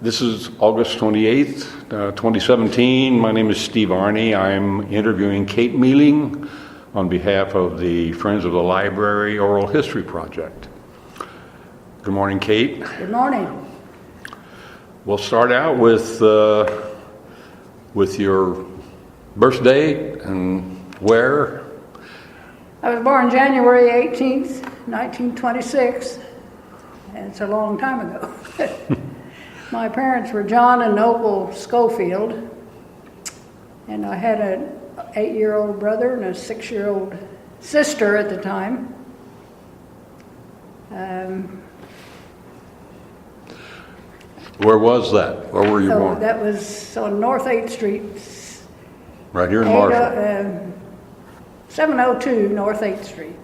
This is August 28th, 2017. My name is Steve Arney. I'm interviewing Kate Meehling on behalf of the Friends of the Library Oral History Project. Good morning, Kate. Good morning. We'll start out with your birthday and where. I was born January 18th, 1926, and it's a long time ago. My parents were John and Opal Schofield, and I had an 8-year-old brother and a 6-year-old sister at the time. Where was that? Where were you born? That was on North 8th Street. Right here in Marshall. 702 North 8th Street.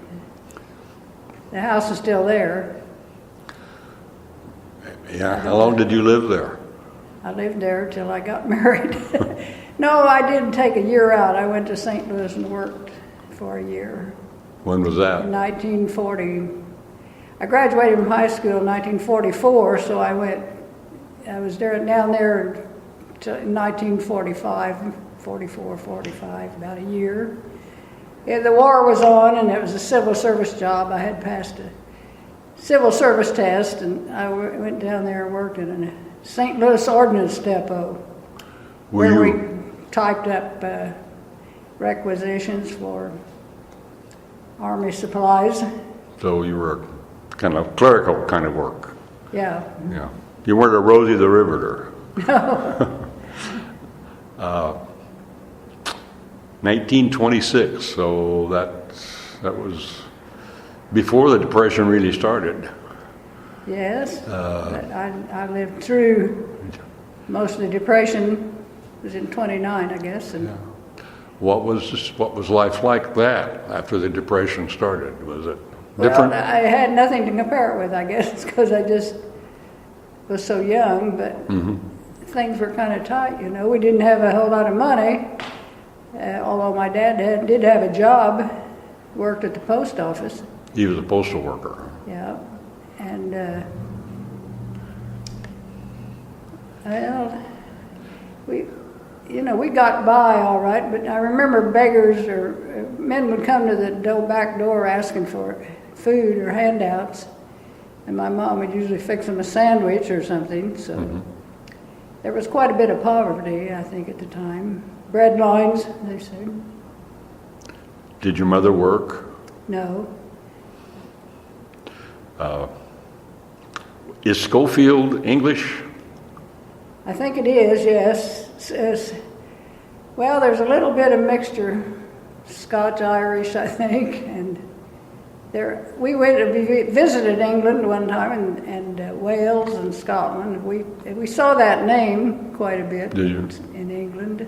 The house is still there. Yeah, how long did you live there? I lived there till I got married. No, I didn't take a year out. I went to St. Louis and worked for a year. When was that? In 1940. I graduated from high school in 1944, so I was down there till 1945, 44, 45, about a year. Yeah, the war was on, and it was a civil service job. I had passed a civil service test, and I went down there and worked in a St. Louis Ordnance Depot, where we typed up requisitions for Army supplies. So you were kind of clerical kind of work. Yeah. Yeah. You weren't a Rosie the Riveter. No. 1926, so that was before the Depression really started. Yes. But I lived through most of the Depression. It was in 29, I guess. And Yeah. What was life like that after the Depression started? Was it different? Well, I had nothing to compare it with, I guess, because I just was so young, but things were kind of tight, you know. We didn't have a whole lot of money, although my dad did have a job, worked at the post office. He was a postal worker. Yeah, and well, we got by all right, but I remember beggars or men would come to the back door asking for food or handouts, and my mom would usually fix them a sandwich or something, so there was quite a bit of poverty, I think, at the time. Bread lines, they said. Did your mother work? No. Is Schofield English? I think it is, yes. Well, there's a little bit of mixture, Scotch-Irish, I think, and we visited England one time and Wales and Scotland. We saw that name quite a bit. Did you? In England.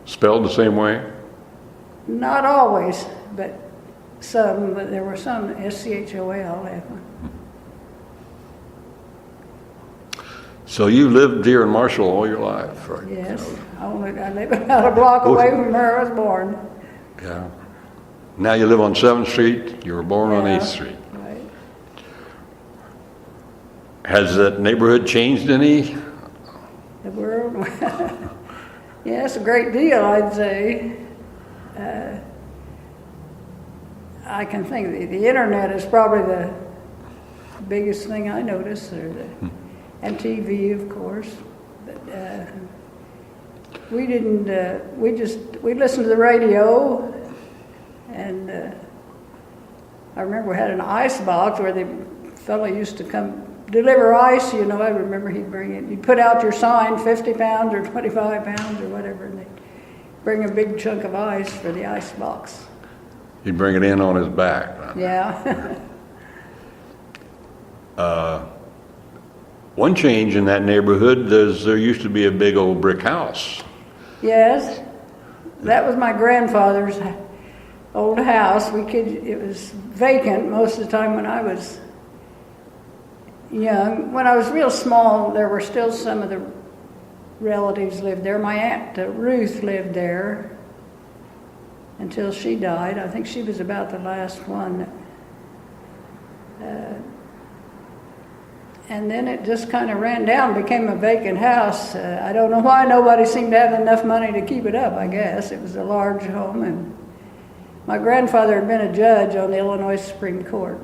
Spelled the same way? Not always, but some. But there were some Schol. So you lived here in Marshall all your life, right? Yes, I live about a block away from where I was born. Yeah. Now you live on 7th Street. You were born on 8th Street. Right. Has that neighborhood changed any? The world, yes, a great deal, I'd say. I can think the internet is probably the biggest thing I noticed, and TV, of course. But we didn't. We listened to the radio. And I remember we had an ice box where the fellow used to come deliver ice, you know. I remember he'd bring it. You'd put out your sign, 50 pounds or 25 pounds or whatever, and they'd bring a big chunk of ice for the ice box. He'd bring it in on his back. Yeah. One change in that neighborhood, there used to be a big old brick house. Yes. That was my grandfather's old house. It was vacant most of the time when I was young. When I was real small, there were still some of the relatives lived there. My Aunt Ruth lived there until she died. I think she was about the last one. And then it just kind of ran down, became a vacant house. I don't know why nobody seemed to have enough money to keep it up, I guess. It was a large home, and my grandfather had been a judge on the Illinois Supreme Court.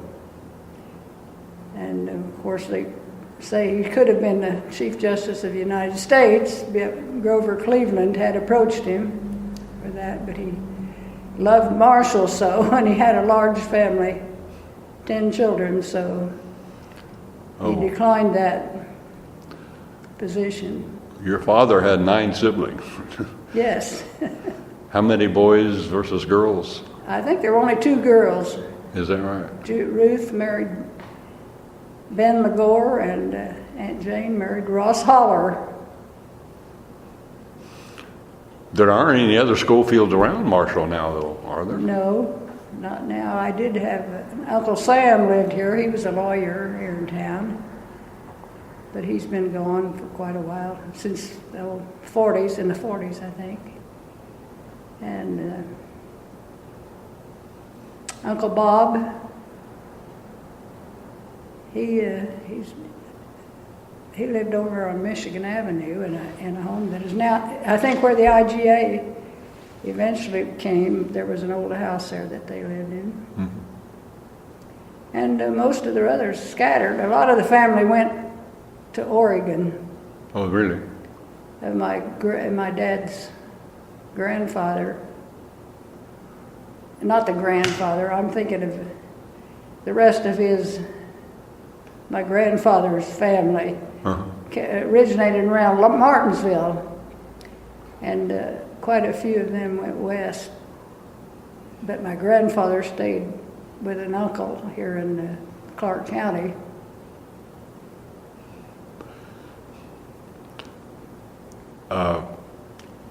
And of course, they say he could have been the Chief Justice of the United States. Grover Cleveland had approached him for that, but he loved Marshall so, and he had a large family, 10 children, so he declined that position. Your father had 9 siblings. Yes. How many boys versus girls? I think there were only 2 girls. Is that right? Ruth married Ben McGore, and Aunt Jane married Ross Holler. There aren't any other Schofields around Marshall now, though, are there? No, not now. I did have Uncle Sam lived here. He was a lawyer here in town, but he's been gone for quite a while, since the 40s, in the 40s, I think. And Uncle Bob, he lived over on Michigan Avenue in a home that is now, I think, where the IGA eventually came. There was an old house there that they lived in. Mm-hmm. And most of the others scattered. A lot of the family went to Oregon. Oh, really? My dad's grandfather, not the grandfather, I'm thinking of the rest of my grandfather's family. Uh-huh. Originated around Martinsville, and quite a few of them went west. But my grandfather stayed with an uncle here in Clark County.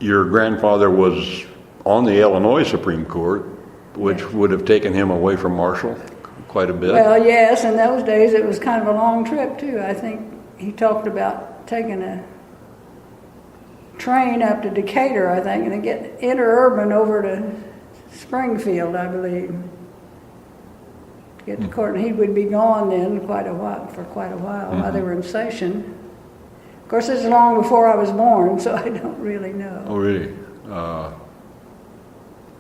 Your grandfather was on the Illinois Supreme Court, which would have taken him away from Marshall quite a bit. Well, yes, in those days it was kind of a long trip too. I think he talked about taking a train up to Decatur, I think, and then get interurban over to Springfield, I believe, to get to court. And he would be gone then for quite a while while they were in session. Of course, this is long before I was born, so I don't really know. Oh, really?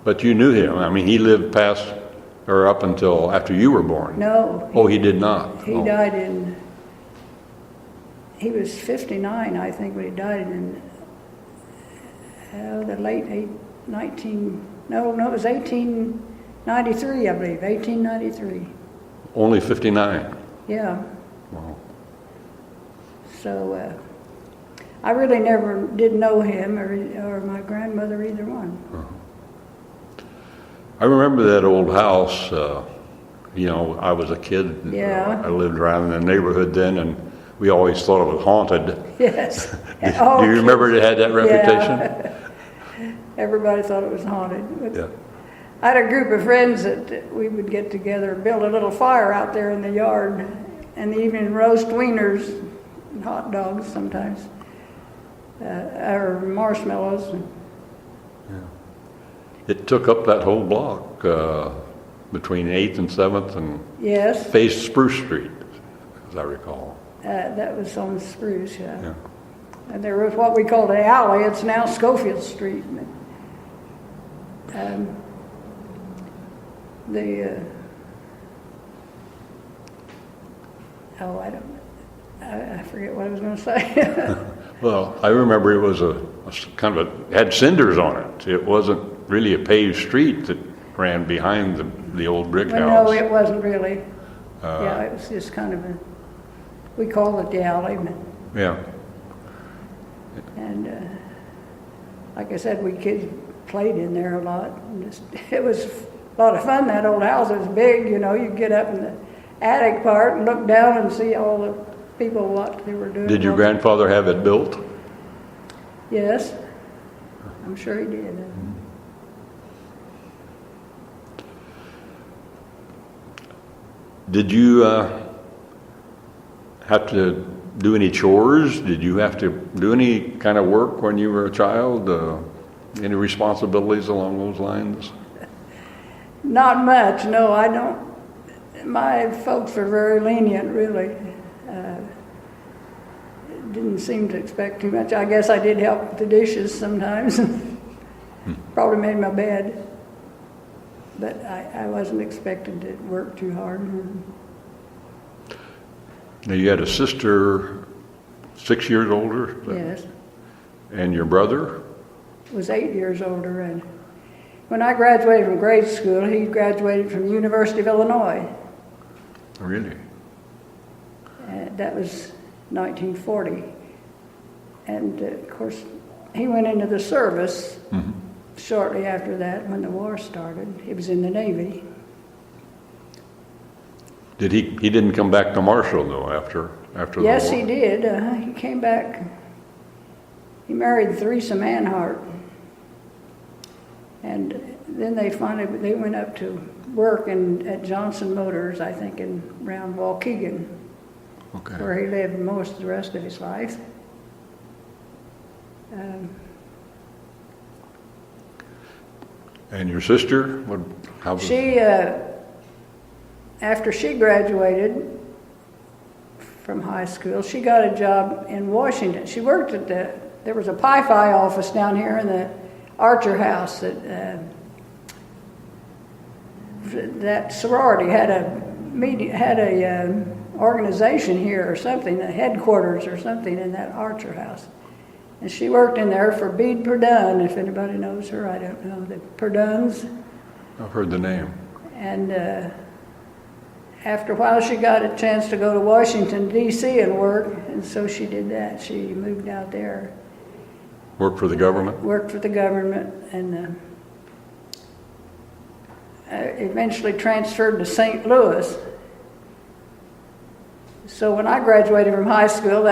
But you knew him. I mean, he lived past or up until after you were born. No. Oh, he did not. He died he was 59, I think, when he died in the late it was 1893, I believe, 1893. Only 59. Yeah. Wow. So I really never did know him or my grandmother, either one. Uh-huh. I remember that old house. I was a kid. Yeah. I lived around in the neighborhood then, and we always thought it was haunted. Yes. Do you remember it had that reputation? Yeah. Everybody thought it was haunted. But Yeah. I had a group of friends that we would get together and build a little fire out there in the yard in the evening and roast wieners and hot dogs sometimes, or marshmallows. Yeah. It took up that whole block between 8th and 7th and Yes. faced Spruce Street, as I recall. That was on Spruce, yeah. Yeah. And there was what we called the alley. It's now Schofield Street. I forget what I was going to say. Well, I remember it was a kind of had cinders on it. It wasn't really a paved street that ran behind the old brick house. No, it wasn't really. It was just kind of we called it the alley. Yeah. And like I said, we kids played in there a lot. And it was a lot of fun. That old house was big, you'd get up in the attic part and look down and see all the people what they were doing. Did your grandfather have it built? Yes, I'm sure he did. Did you have to do any chores? Did you have to do any kind of work when you were a child? Any responsibilities along those lines? Not much, no, I don't. My folks are very lenient, really. didn't seem to expect too much. I guess I did help with the dishes sometimes. Probably made my bed. But I wasn't expected to work too hard. Now, you had a sister 6 years older? Yes. And your brother? Was 8 years older. And when I graduated from grade school, he graduated from the University of Illinois. Really? That was 1940. And of course, he went into the service shortly after that when the war started. He was in the Navy. Did he didn't come back to Marshall, though, after the war? Yes, he did. He came back. He married Theresa Manhart. And then they went up to work at Johnson Motors, I think, around Waukegan, Okay. where he lived most of the rest of his life. And your sister? How was She, after she graduated from high school, she got a job in Washington. She worked at there was a Pi-Phi office down here in the Archer House that sorority had a organization here or something, the headquarters or something in that Archer House. And she worked in there for Bede Perdun, if anybody knows her, I don't know, the Perduns. I've heard the name. And after a while she got a chance to go to Washington, D.C. and work, and so she did that. She moved out there. Worked for the government? Worked for the government, and eventually transferred to St. Louis. So when I graduated from high school,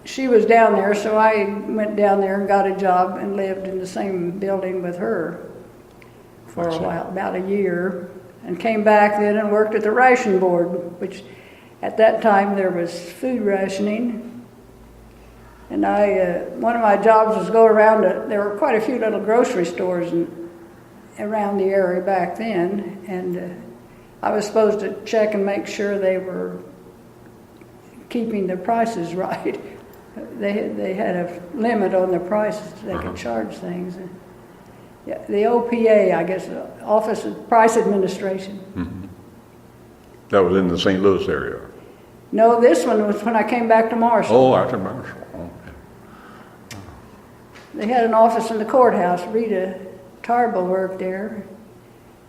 she was down there, so I went down there and got a job and lived in the same building with her for a while, about a year, and came back then and worked at the ration board, which at that time there was food rationing. And one of my jobs was go around there were quite a few little grocery stores around the area back then, and I was supposed to check and make sure they were keeping the prices right. They had a limit on the prices they could charge things. Yeah, the OPA, I guess, Office of Price Administration. Mm-hmm. That was in the St. Louis area? No, this one was when I came back to Marshall. Oh, after Marshall. Okay. They had an office in the courthouse. Rita Tarbell worked there.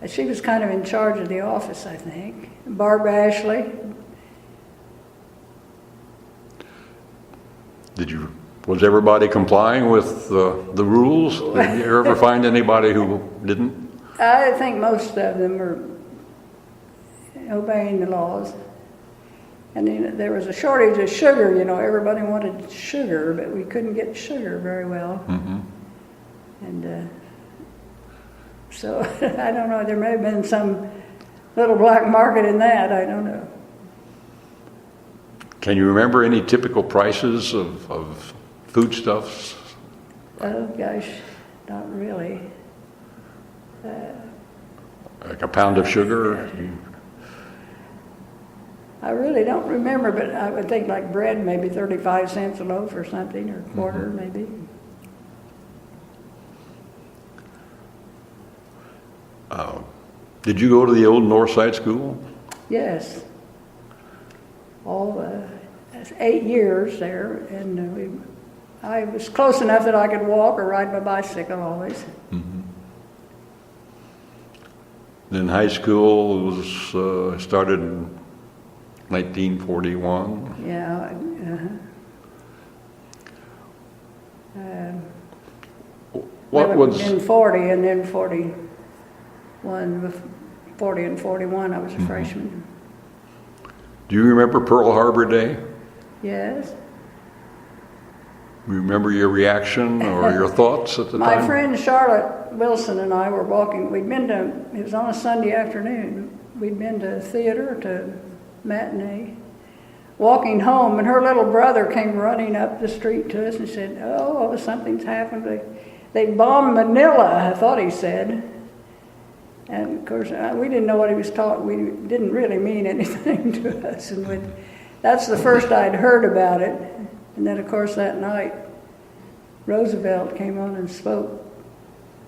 She was kind of in charge of the office, I think. Barb Ashley. Was everybody complying with the rules? Did you ever find anybody who didn't? I think most of them were obeying the laws. And then there was a shortage of sugar, everybody wanted sugar, but we couldn't get sugar very well. Mm-hmm. And so, I don't know, there may have been some little black market in that, I don't know. Can you remember any typical prices of foodstuffs? Oh, gosh, not really. Like a pound of sugar? I really don't remember, but I would think like bread, maybe 35 cents a loaf or something, or a quarter maybe. Did you go to the old Northside School? Yes. All 8 years there, and I was close enough that I could walk or ride my bicycle always. Mm-hmm. Then high school was started in 1941. Yeah. What was in 40 and then 41, 40 and 41, I was a freshman. Do you remember Pearl Harbor Day? Yes. Remember your reaction or your thoughts at the time? My friend Charlotte Wilson and I were walking. It was on a Sunday afternoon. We'd been to theater, to matinee, walking home, and her little brother came running up the street to us and said, "Oh, something's happened. They bombed Manila," I thought he said. And of course, we didn't know what he was talking. We didn't really mean anything to us. And that's the first I'd heard about it. And then, of course, that night, Roosevelt came on and spoke.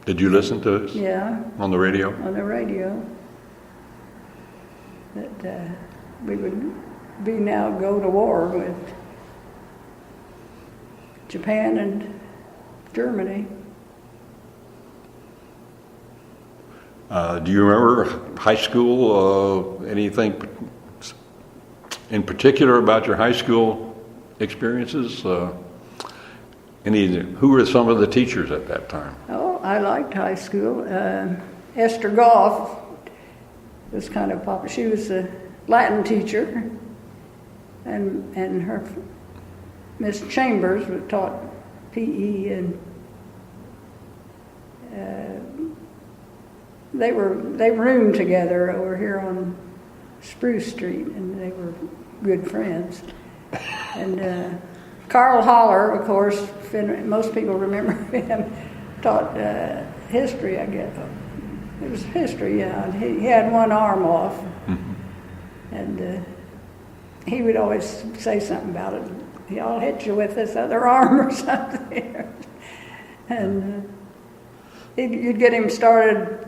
Did you listen to it? Yeah. On the radio? On the radio. That we would go to war with Japan and Germany. Do you remember high school, anything in particular about your high school experiences? Who were some of the teachers at that time? Oh, I liked high school. Esther Goff was kind of popular. She was a Latin teacher, and her Miss Chambers taught PE, and they roomed together over here on Spruce Street, and they were good friends. And Carl Holler, of course, most people remember him, taught history, I guess. It was history, yeah. He had one arm off, and he would always say something about it. I'll hit you with this other arm or something. And you'd get him started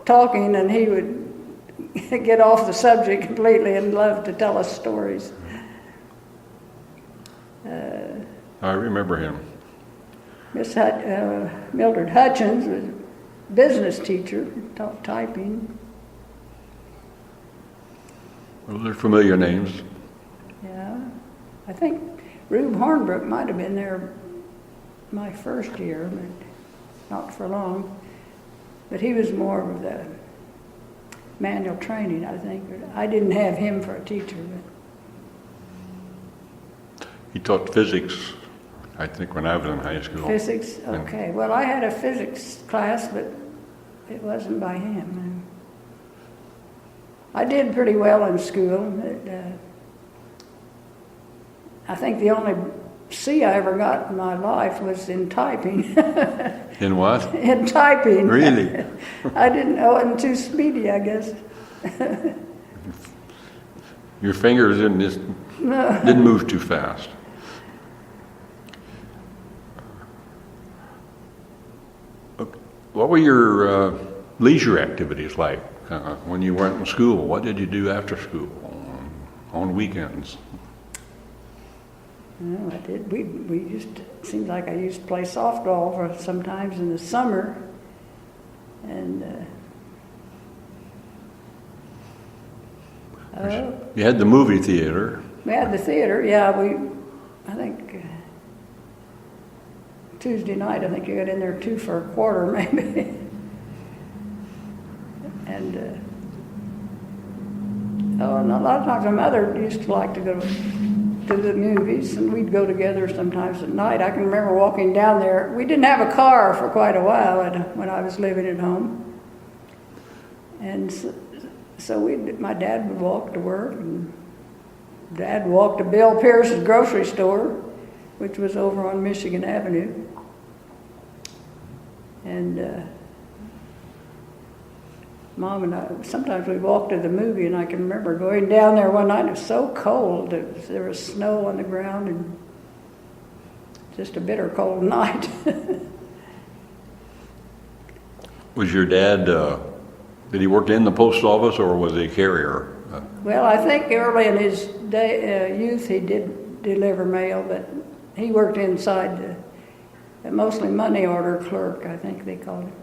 talking, and he would get off the subject completely and love to tell us stories. I remember him. Miss Mildred Hutchins was a business teacher, taught typing. Well, they're familiar names. Yeah. I think Rube Hornbrook might have been there my first year, but not for long. But he was more of the manual training, I think. I didn't have him for a teacher. But He taught physics, I think, when I was in high school. physics? Okay. Well, I had a physics class, but it wasn't by him. I did pretty well in school. But, I think the only C I ever got in my life was in typing. In what? In typing. Really? I didn't know it was too speedy, I guess. Your fingers didn't move too fast. What were your leisure activities like when you weren't in school? What did you do after school, on weekends? No, I did. We seemed like I used to play softball for sometimes in the summer, and You had the movie theater. we had the theater. Yeah, I think Tuesday night. I think you got in there 2 for a quarter, maybe, and and a lot of times my mother used to like to go to the movies, and we'd go together sometimes at night. I can remember walking down there. We didn't have a car for quite a while when I was living at home, and so my dad would walk to work, and Dad walked to Bill Pierce's grocery store, which was over on Michigan Avenue, and Mom and I, sometimes we walked to the movie, and I can remember going down there one night. It was so cold. There was snow on the ground, and just a bitter cold night. Was your dad, did he work in the post office, or was he a carrier? Well, I think early in his youth he did deliver mail, but he worked inside mostly money order clerk, I think they called it,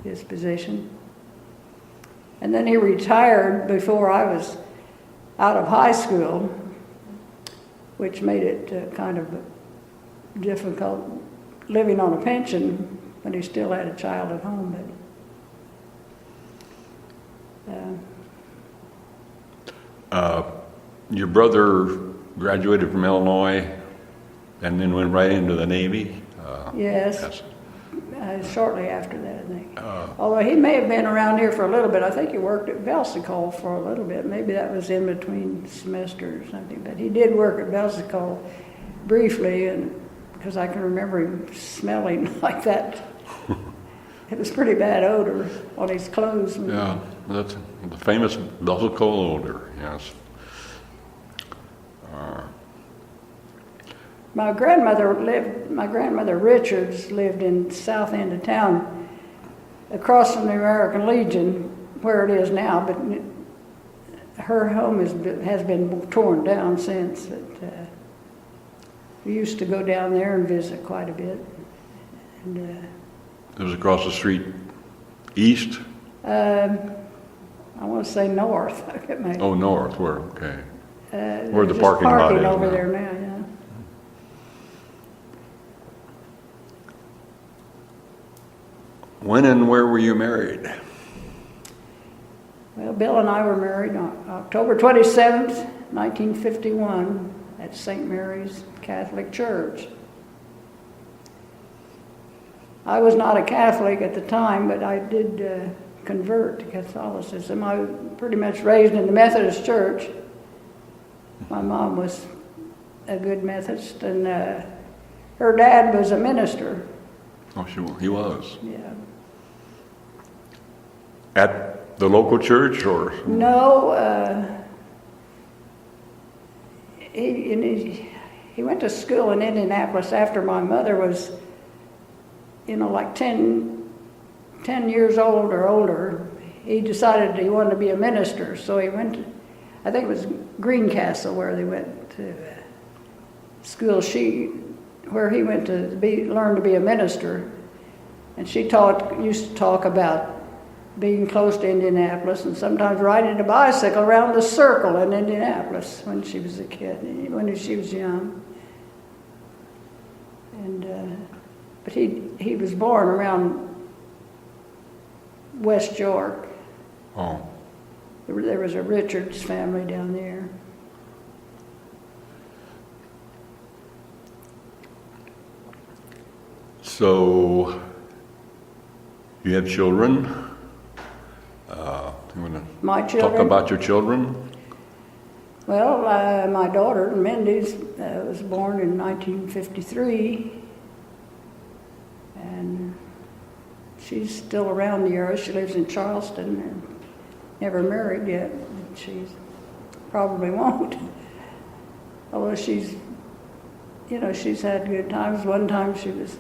his position. And then he retired before I was out of high school, which made it kind of difficult living on a pension when he still had a child at home. But Your brother graduated from Illinois and then went right into the Navy? Yes. Shortly after that, I think. Although he may have been around here for a little bit. I think he worked at Velsicol for a little bit. Maybe that was in between semesters or something. But he did work at Velsicol briefly, and because I can remember him smelling like that. It was pretty bad odor on his clothes. Yeah, that's the famous Velsicol odor, yes. My grandmother Richards lived in the south end of town, across from the American Legion, where it is now, but her home has been torn down since. But, we used to go down there and visit quite a bit. And, it was across the street east? I want to say north. Oh, north, where? Okay. Where the parking lot is over now. there now, yeah. When and where were you married? Well, Bill and I were married on October 27th, 1951 at St. Mary's Catholic Church. I was not a Catholic at the time, but I did convert to Catholicism. I was pretty much raised in the Methodist Church. My mom was a good Methodist, and her dad was a minister. Oh, sure, he was. Yeah. At the local church, or? No, he went to school in Indianapolis after my mother was, like 10 years old or older. He decided he wanted to be a minister, so he went to, I think it was Greencastle where they went to school. Where he went to learn to be a minister, and she used to talk about being close to Indianapolis and sometimes riding a bicycle around the circle in Indianapolis when she was a kid, when she was young. And but he was born around West York. Oh. There was a Richards family down there. So, you have children? You want to My children? talk about your children? Well, my daughter, Mindy, was born in 1953, and she's still around the area. She lives in Charleston and never married yet. She probably won't. Although she's had good times. One time she was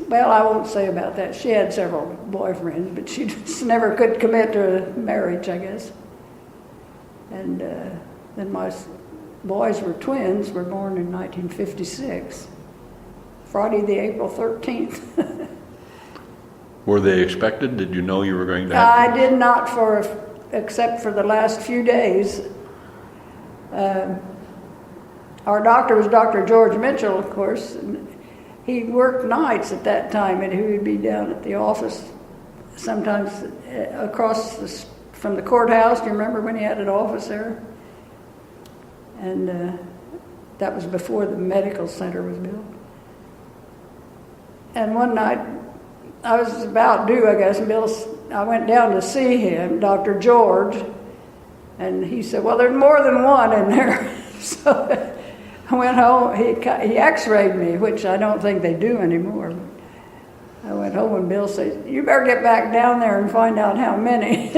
well, I won't say about that. She had several boyfriends, but she just never could commit to a marriage, I guess. And then my boys were twins, were born in 1956, Friday the April 13th. Were they expected? Did you know you were going to have I did not except for the last few days. Our doctor was Dr. George Mitchell, of course. And he worked nights at that time, and he would be down at the office sometimes across from the courthouse. Do you remember when he had an office there? And that was before the medical center was built. And one night, I was about due, I guess, and I went down to see him, Dr. George, and he said, well, there's more than one in there. So I went home. He x-rayed me, which I don't think they do anymore. I went home and Bill said, you better get back down there and find out how many.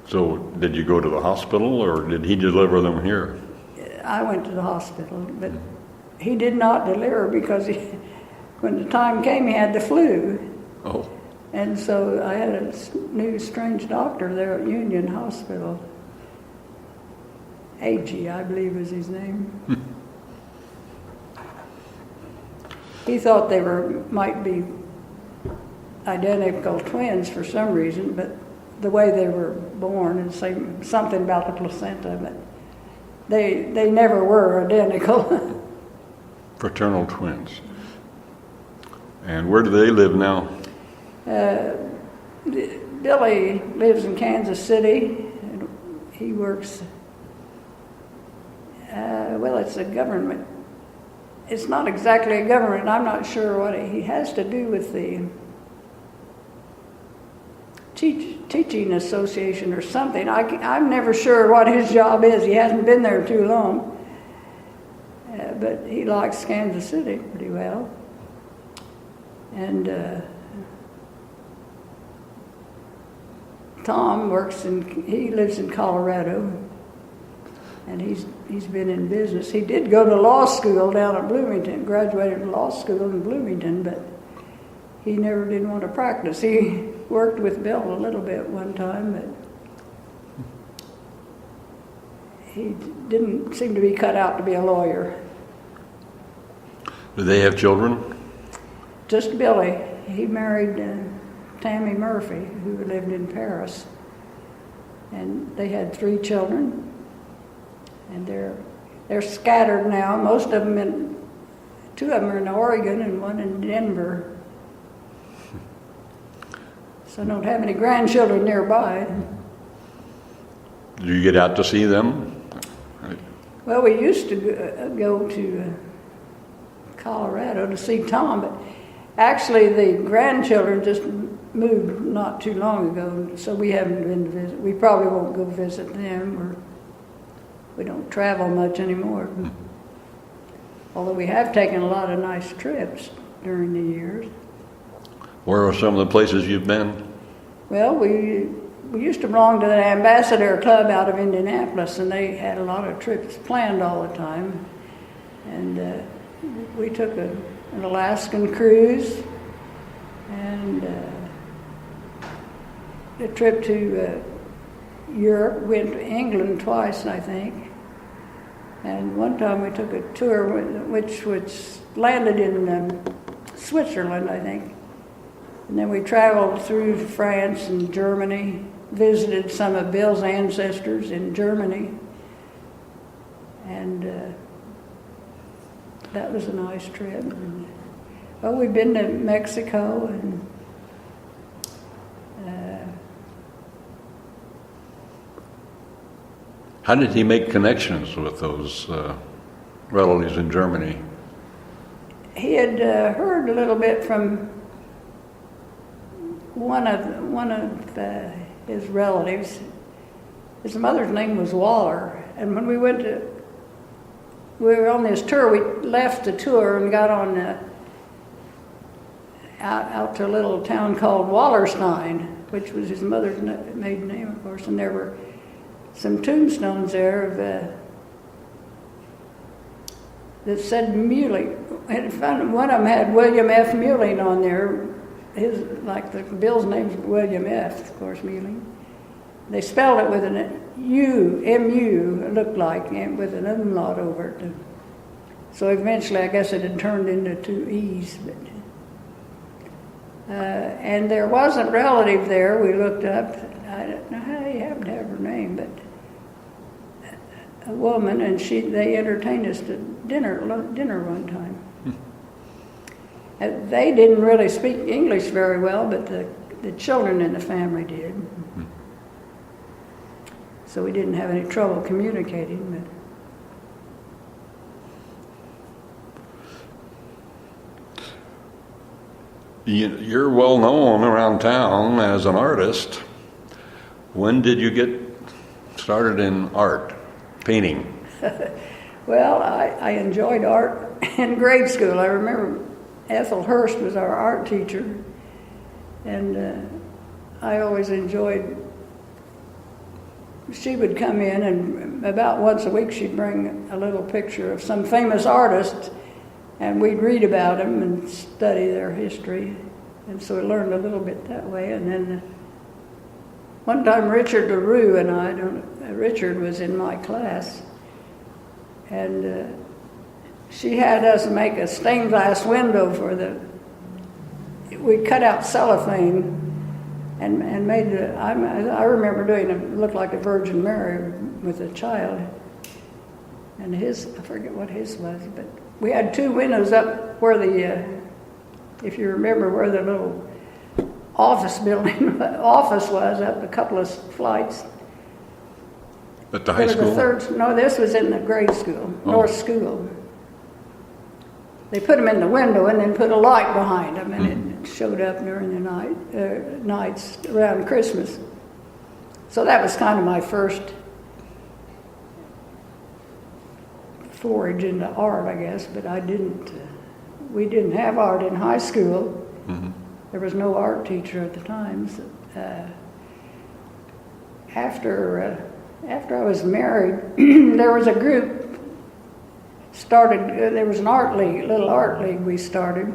So, did you go to the hospital, or did he deliver them here? I went to the hospital, but he did not deliver because when the time came, he had the flu. Oh. And so I had a new strange doctor there at Union Hospital. Agee, I believe was his name. He thought they might be identical twins for some reason, but the way they were born and something about the placenta, but they never were identical. Fraternal twins. And where do they live now? Billy lives in Kansas City, and he works, it's a government. It's not exactly a government. I'm not sure what he has to do with the teaching association or something. I'm never sure what his job is. He hasn't been there too long. But he likes Kansas City pretty well. And Tom he lives in Colorado, and he's been in business. He did go to law school down at Bloomington, graduated from law school in Bloomington, but he never did want to practice. He worked with Bill a little bit one time, but he didn't seem to be cut out to be a lawyer. Do they have children? Just Billy. He married Tammy Murphy, who lived in Paris. And they had 3 children. And they're scattered now. Most of them 2 of them are in Oregon and 1 in Denver. So I don't have any grandchildren nearby. Do you get out to see them? Well, we used to go to Colorado to see Tom, but actually the grandchildren just moved not too long ago, so we haven't been to visit. We probably won't go visit them, we don't travel much anymore. Although we have taken a lot of nice trips during the years. Where are some of the places you've been? Well, we used to belong to the Ambassador Club out of Indianapolis, and they had a lot of trips planned all the time. And we took an Alaskan cruise, and a trip to Europe. Went to England twice, I think. And one time we took a tour which landed in Switzerland, I think. And then we traveled through France and Germany, visited some of Bill's ancestors in Germany. And that was a nice trip. And, we've been to Mexico and How did he make connections with those relatives in Germany? he had heard a little bit from one of his relatives. His mother's name was Waller, and when we were on this tour. We left the tour and got on out to a little town called Wallerstein, which was his mother's maiden name, of course, and there were some tombstones there of that said Meehling. One of them had William F. Meehling on there. Bill's name's William F., of course, Meehling. They spelled it with an U, M-U, it looked like, and with an umlaut over it. So eventually, I guess it had turned into 2 E's. And there was a relative there we looked up. I don't know how he happened to have her name, but a woman, and they entertained us to dinner one time. They didn't really speak English very well, but the children in the family did. So we didn't have any trouble communicating. You're well known around town as an artist. When did you get started in art, painting? Well, I enjoyed art in grade school. I remember Ethel Hurst was our art teacher, and I always enjoyed. She would come in, and about once a week she'd bring a little picture of some famous artist, and we'd read about them and study their history. And so I learned a little bit that way. And then one time Richard LaRue and Richard was in my class, and she had us make a stained glass window we cut out cellophane and made I remember doing it looked like a Virgin Mary with a child. And I forget what his was, but we had 2 windows up where if you remember where the little office was, up a couple of flights. At the high school? No, this was in the grade school, North School. They put them in the window and then put a light behind them, and it showed up during the nights around Christmas. So that was kind of my first forage into art, I guess, but we didn't have art in high school. Mm-hmm. There was no art teacher at the time. So, after I was married, there was a group started. There was an art league, little art league we started,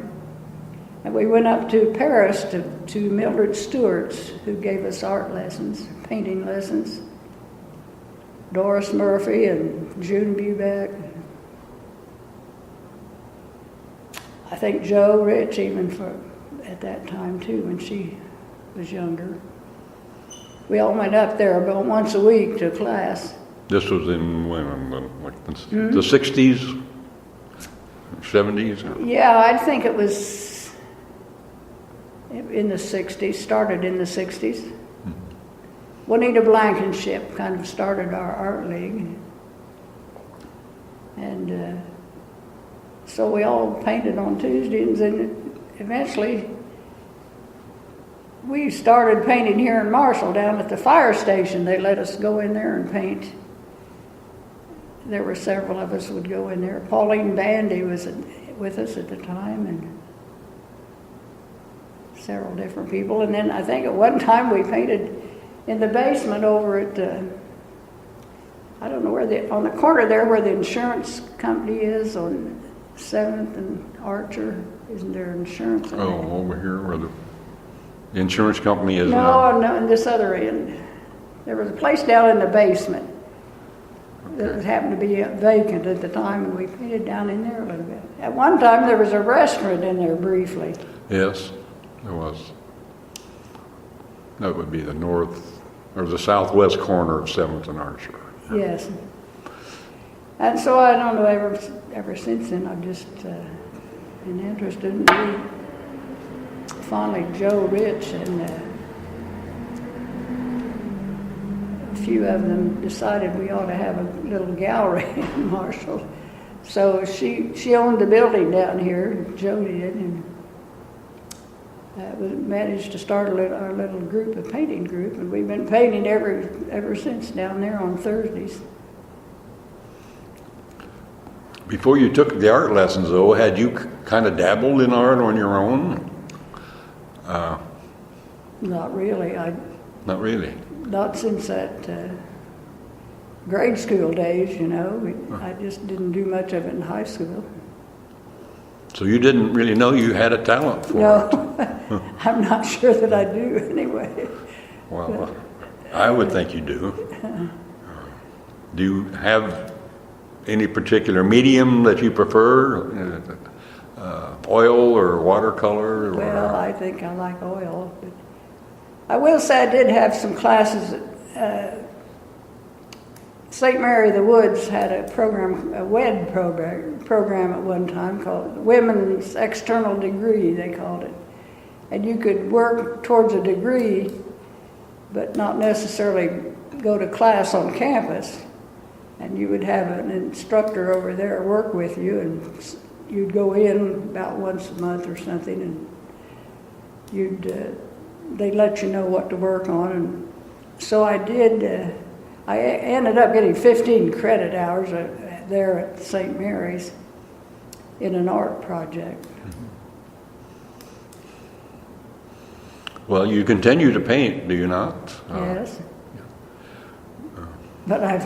and we went up to Paris to Mildred Stewart's, who gave us art lessons, painting lessons. Doris Murphy and June Bubeck. I think Joe Rich even at that time too, when she was younger. We all went up there about once a week to class. This was in when, the 60s, 70s? Yeah, I think it was in the 60s, started in the 60s. Juanita Blankenship kind of started our art league. And so we all painted on Tuesdays, and eventually we started painting here in Marshall down at the fire station. They let us go in there and paint. There were several of us would go in there. Pauline Bandy was with us at the time, and several different people. And then I think at one time we painted in the basement over at, I don't know where on the corner there where the insurance company is on 7th and Archer. Isn't there insurance? Oh, over here where the insurance company is now? No, in this other end. There was a place down in the basement that happened to be vacant at the time, and we painted down in there a little bit. At one time, there was a restaurant in there briefly. Yes, there was. That would be the north, or the southwest corner of 7th and Archer. Yes. And so I don't know, ever since then, I've just been interested in finally Joe Rich and a few of them decided we ought to have a little gallery in Marshall. So she owned the building down here, Joe did, and we managed to start our little group, a painting group, and we've been painting ever since down there on Thursdays. Before you took the art lessons, though, had you kind of dabbled in art on your own? Not really. Not really. Not since that grade school days, you know. I just didn't do much of it in high school. So you didn't really know you had a talent for it? No, I'm not sure that I do anyway. Well, I would think you do. Do you have any particular medium that you prefer? Oil or watercolor? Well, I think I like oil. But I will say I did have some classes at St. Mary of the Woods had a program, a WED program at one time called Women's External Degree, they called it. And you could work towards a degree, but not necessarily go to class on campus. And you would have an instructor over there work with you, and you'd go in about once a month or something, and they'd let you know what to work on. And so I did. I ended up getting 15 credit hours there at St. Mary's in an art project. Well, you continue to paint, do you not? Yes. But I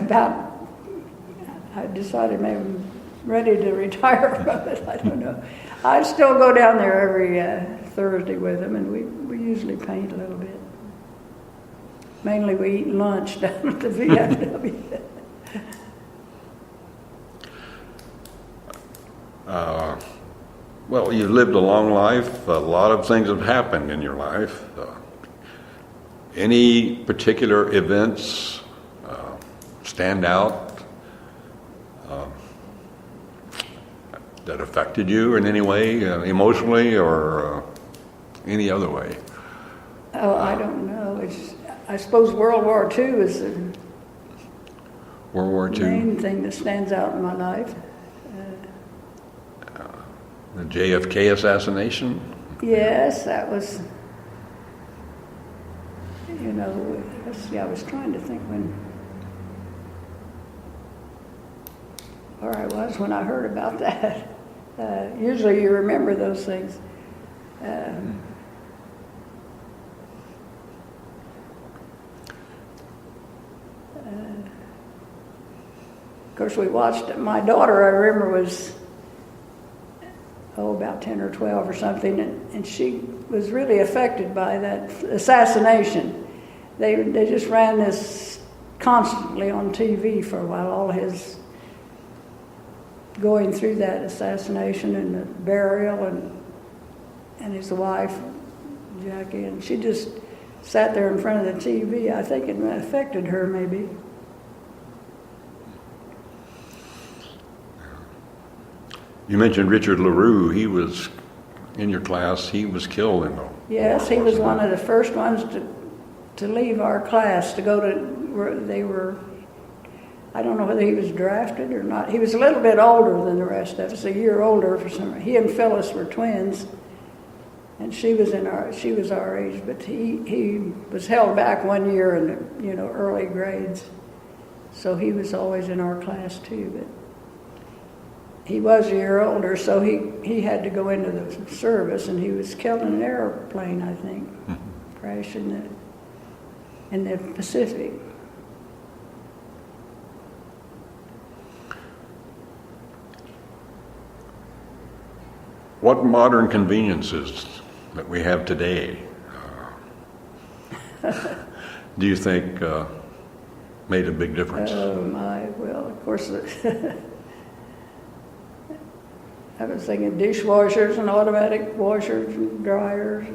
decided maybe I'm ready to retire from it. I don't know. I still go down there every Thursday with them, and we usually paint a little bit. Mainly we eat lunch down at the VFW. Well, you've lived a long life. A lot of things have happened in your life. Any particular events stand out that affected you in any way, emotionally or any other way? Oh, I don't know. I suppose World War II is the World War II? main thing that stands out in my life. The JFK assassination? Yes, that was, let's see, I was trying to think where I was when I heard about that. Usually you remember those things. course, we watched it. My daughter, I remember, was, about 10 or 12 or something, and she was really affected by that assassination. They just ran this constantly on TV for a while, all his going through that assassination and the burial and his wife, Jackie, and she just sat there in front of the TV. I think it affected her maybe. You mentioned Richard LaRue. He was in your class. He was killed in the... Yes, he was one of the first ones to leave our class to go to where they were. I don't know whether he was drafted or not. He was a little bit older than the rest of us, a year older for some reason. He and Phyllis were twins, and she was our age, but he was held back one year in the early grades, so he was always in our class too. But he was a year older, so he had to go into the service, and he was killed in an airplane, I think, crash in the Pacific. What modern conveniences that we have today do you think made a big difference? Oh my! Well, of course. I was thinking dishwashers and automatic washers and dryers.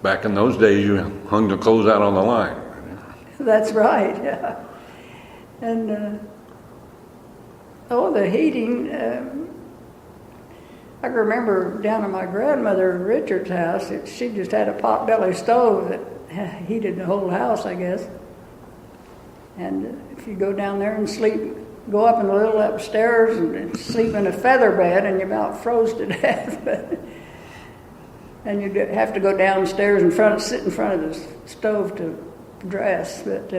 Back in those days, you hung the clothes out on the line. That's right, yeah. And, the heating, I can remember down at my grandmother Richard's house, she just had a potbelly stove that heated the whole house, I guess. And if you go down there and sleep, go up in the little upstairs and sleep in a feather bed, and you're about froze to death. And you'd have to go downstairs sit in front of the stove to dress. But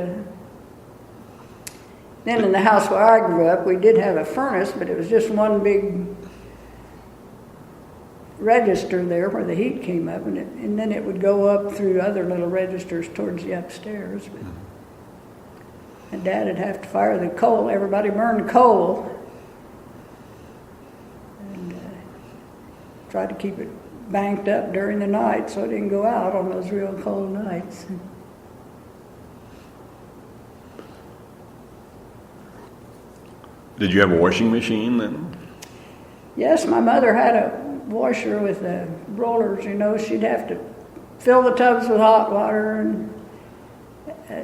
then in the house where I grew up, we did have a furnace, but it was just one big register there where the heat came up, and then it would go up through other little registers towards the upstairs. But, and Dad would have to fire the coal. Everybody burned coal. And try to keep it banked up during the night so it didn't go out on those real cold nights. Did you have a washing machine then? Yes, my mother had a washer with rollers, She'd have to fill the tubs with hot water, and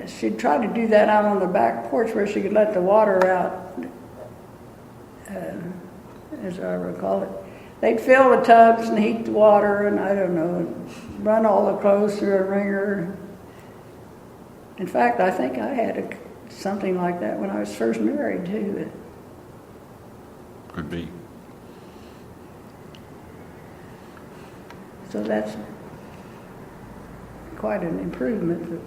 she'd try to do that out on the back porch where she could let the water out, as I recall it. They'd fill the tubs and heat the water, and I don't know, run all the clothes through a wringer. In fact, I think I had something like that when I was first married, too. Could be. So that's quite an improvement.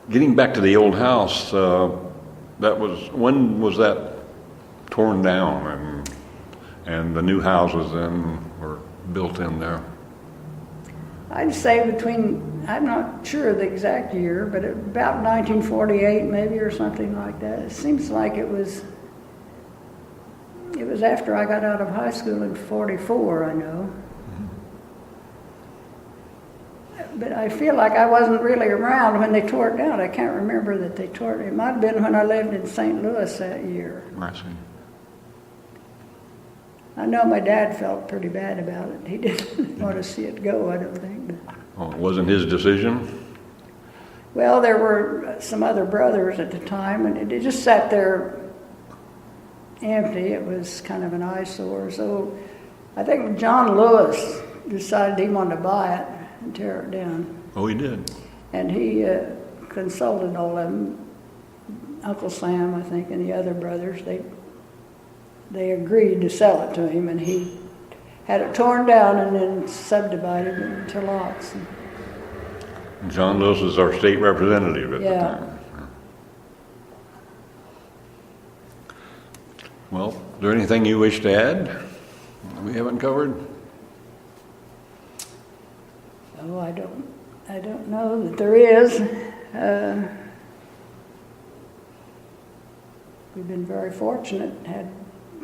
Getting back to the old house, when was that torn down and the new houses then were built in there? I'd say I'm not sure the exact year, but about 1948 maybe or something like that. It seems like it was after I got out of high school in 44, I know. But I feel like I wasn't really around when they tore it down. I can't remember that they tore it. It might have been when I lived in St. Louis that year. I see. I know my dad felt pretty bad about it. He didn't want to see it go, I don't think. Oh, it wasn't his decision? Well, there were some other brothers at the time, and it just sat there empty. It was kind of an eyesore. So I think John Lewis decided he wanted to buy it and tear it down. Oh, he did? And he consulted all of them, Uncle Sam, I think, and the other brothers. They agreed to sell it to him, and he had it torn down and then subdivided it into lots. John Lewis was our state representative at the time. Well, is there anything you wish to add? We haven't covered? Oh, I don't know that there is. We've been very fortunate, had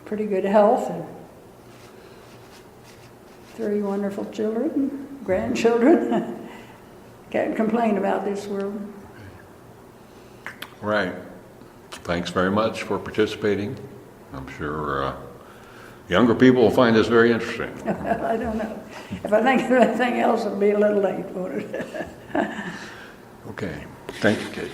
pretty good health, and 3 wonderful children, grandchildren. Can't complain about this world. Right. Thanks very much for participating. I'm sure younger people will find this very interesting. I don't know. If I think of anything else, it'll be a little late, won't it? Okay. Thank you, Kate.